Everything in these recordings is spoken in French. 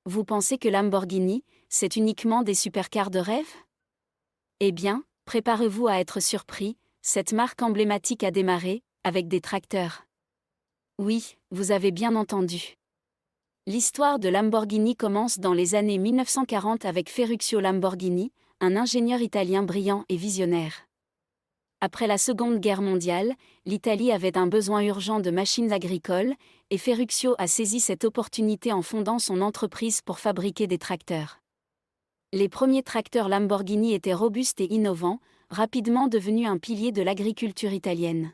Vous pensez que Lamborghini, c'est uniquement des supercars de rêve? Eh bien, préparez-vous à être surpris, cette marque emblématique a démarré, avec des tracteurs. Oui, vous avez bien entendu. L'histoire de Lamborghini commence dans les années 1940 avec Ferruccio Lamborghini, un ingénieur italien brillant et visionnaire. Après la Seconde Guerre mondiale, l'Italie avait un besoin urgent de machines agricoles, et Ferruccio a saisi cette opportunité en fondant son entreprise pour fabriquer des tracteurs. Les premiers tracteurs Lamborghini étaient robustes et innovants, rapidement devenus un pilier de l'agriculture italienne.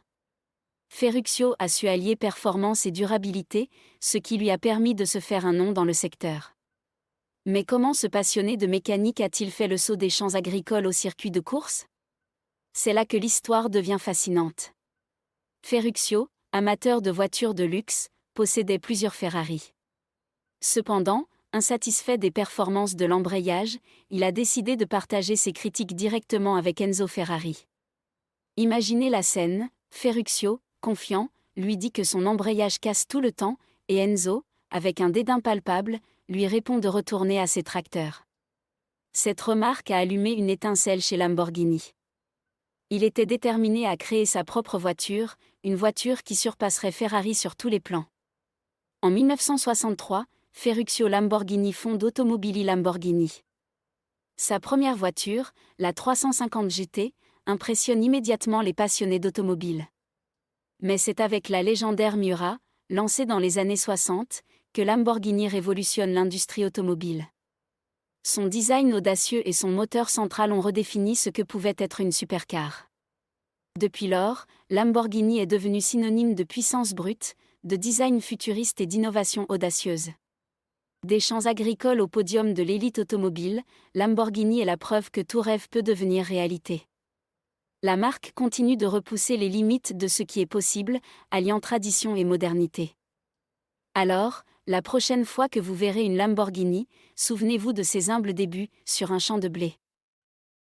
Ferruccio a su allier performance et durabilité, ce qui lui a permis de se faire un nom dans le secteur. Mais comment ce passionné de mécanique a-t-il fait le saut des champs agricoles au circuit de course? C'est là que l'histoire devient fascinante. Ferruccio, amateur de voitures de luxe, possédait plusieurs Ferrari. Cependant, insatisfait des performances de l'embrayage, il a décidé de partager ses critiques directement avec Enzo Ferrari. Imaginez la scène, Ferruccio, confiant, lui dit que son embrayage casse tout le temps, et Enzo, avec un dédain palpable, lui répond de retourner à ses tracteurs. Cette remarque a allumé une étincelle chez Lamborghini. Il était déterminé à créer sa propre voiture, une voiture qui surpasserait Ferrari sur tous les plans. En 1963, Ferruccio Lamborghini fonde Automobili Lamborghini. Sa première voiture, la 350 GT, impressionne immédiatement les passionnés d'automobile. Mais c'est avec la légendaire Miura, lancée dans les années 60, que Lamborghini révolutionne l'industrie automobile. Son design audacieux et son moteur central ont redéfini ce que pouvait être une supercar. Depuis lors, Lamborghini est devenu synonyme de puissance brute, de design futuriste et d'innovation audacieuse. Des champs agricoles au podium de l'élite automobile, Lamborghini est la preuve que tout rêve peut devenir réalité. La marque continue de repousser les limites de ce qui est possible, alliant tradition et modernité. Alors, la prochaine fois que vous verrez une Lamborghini, souvenez-vous de ses humbles débuts sur un champ de blé.